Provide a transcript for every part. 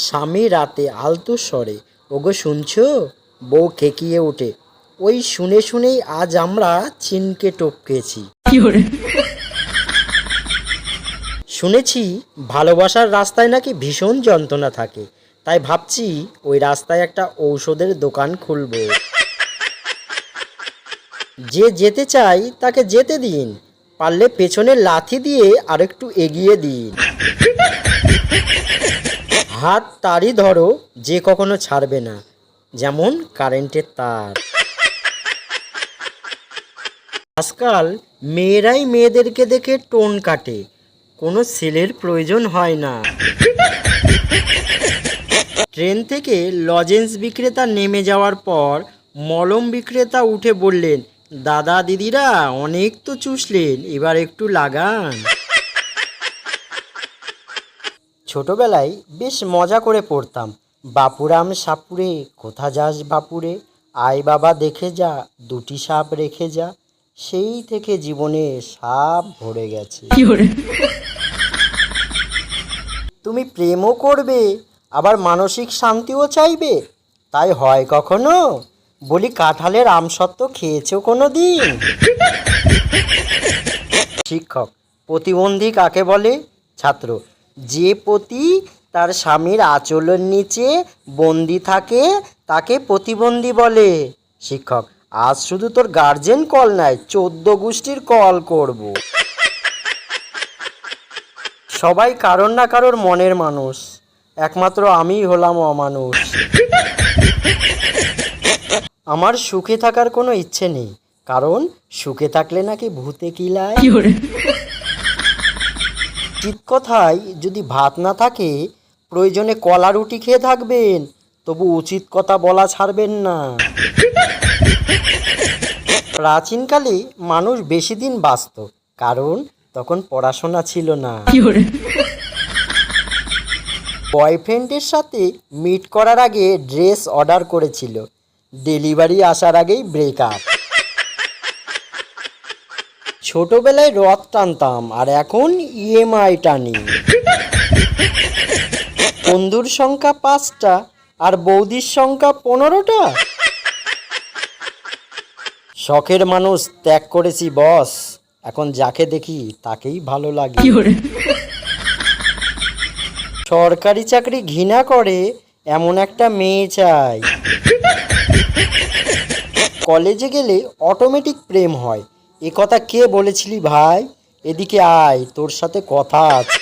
স্বামী রাতে আলতো স্বরে, ওগো শুনছো? বউ খেকিয়ে ওঠে। ওই শুনে শুনেই আজ আমরা চিনকে টপকেছি। শুনেছি ভালোবাসার রাস্তায় নাকি ভীষণ যন্ত্রণা থাকে, তাই ভাবছি ওই রাস্তায় একটা ঔষধের দোকান খুলবো। যে যেতে চাই তাকে যেতে দিন, পারলে পেছনে লাথি দিয়ে আরেকটু এগিয়ে দিন। হাত তারই ধরো যে কখনো ছাড়বে না, যেমন কারেন্টের তার। আজকাল মেয়েরাই মেয়েদেরকে দেখে টোন কাটে, কোনো ছেলের প্রয়োজন হয় না। ট্রেন থেকে লজেন্স বিক্রেতা নেমে যাওয়ার পর মলম বিক্রেতা উঠে বললেন, দাদা দিদিরা অনেক তো চুষলেন, এবার একটু লাগান। ছোটবেলায় বেশ মজা করে পড়তাম, বাপুরাম সাপুরে কোথা যাস বাপুরে, আয় বাবা দেখে যা দুটি সাপ রেখে যা। সেই থেকে জীবনে সাপ ভরে গেছে। তুমি প্রেমও করবে, আবার মানসিক শান্তিও চাইবে, তাই হয় কখনো? বলি কাঁঠালের আমসত্ত্ব খেয়েছো কোনো দিন? শিক্ষক, প্রতিবন্ধী কাকে বলে? ছাত্র, যে প্রতি তার স্বামীর আঁচলের নিচে বন্দি থাকে তাকে প্রতিবন্ধী বলে। শিক্ষক, আজ শুধু তোর গার্জেন কল নাই, 14 গোষ্ঠীর কল করব। সবাই কারোর না কারোর মনের মানুষ, একমাত্র আমিই হলাম অমানুষ। আমার সুখে থাকার কোনো ইচ্ছে নেই, কারণ সুখে থাকলে নাকি ভূতে কিলায়। চিৎ কথায় যদি ভাত না থাকে, প্রয়োজনে কলা রুটি খেয়ে থাকবেন, তবু উচিত কথা বলা ছাড়বেন না। প্রাচীনকালে মানুষ বেশি দিন বাঁচত, কারণ তখন পড়াশোনা ছিল না। বয়ফ্রেন্ডের সাথে মিট করার আগে ড্রেস অর্ডার করেছিল, ডেলিভারি আসার আগেই ব্রেকআপ। ছোটবেলায় রথ টানতাম, আর এখন ইএমআই টানি। বন্ধুর সংখ্যা 5টা আর বৌদির সংখ্যা 15টা। শখের মানুষ ত্যাগ করেছি বস, এখন যাকে দেখি তাকেই ভালো লাগে। সরকারি চাকরি ঘৃণা করে এমন একটা মেয়ে চাই। কলেজে গেলে অটোমেটিক প্রেম হয়, এ কথা কে বলেছিলি ভাই? এদিকে আয়, তোর সাথে কথা আছে।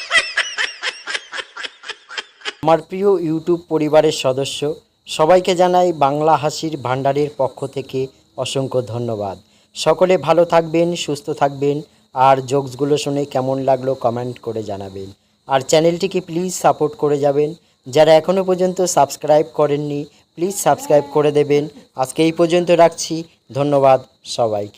আমার প্রিয় ইউটিউব পরিবারের সদস্য সবাইকে জানাই বাংলা হাসির ভাণ্ডারের পক্ষ থেকে অসংখ্য ধন্যবাদ। সকলে ভালো থাকবেন, সুস্থ থাকবেন, আর জোকসগুলো শুনে কেমন লাগলো কমেন্ট করে জানাবেন। আর চ্যানেলটিকে প্লিজ সাপোর্ট করে যাবেন। যারা এখনও পর্যন্ত সাবস্ক্রাইব করেননি প্লিজ সাবস্ক্রাইব করে দেবেন। আজকে এই পর্যন্ত রাখছি, ধন্যবাদ সবাইকে।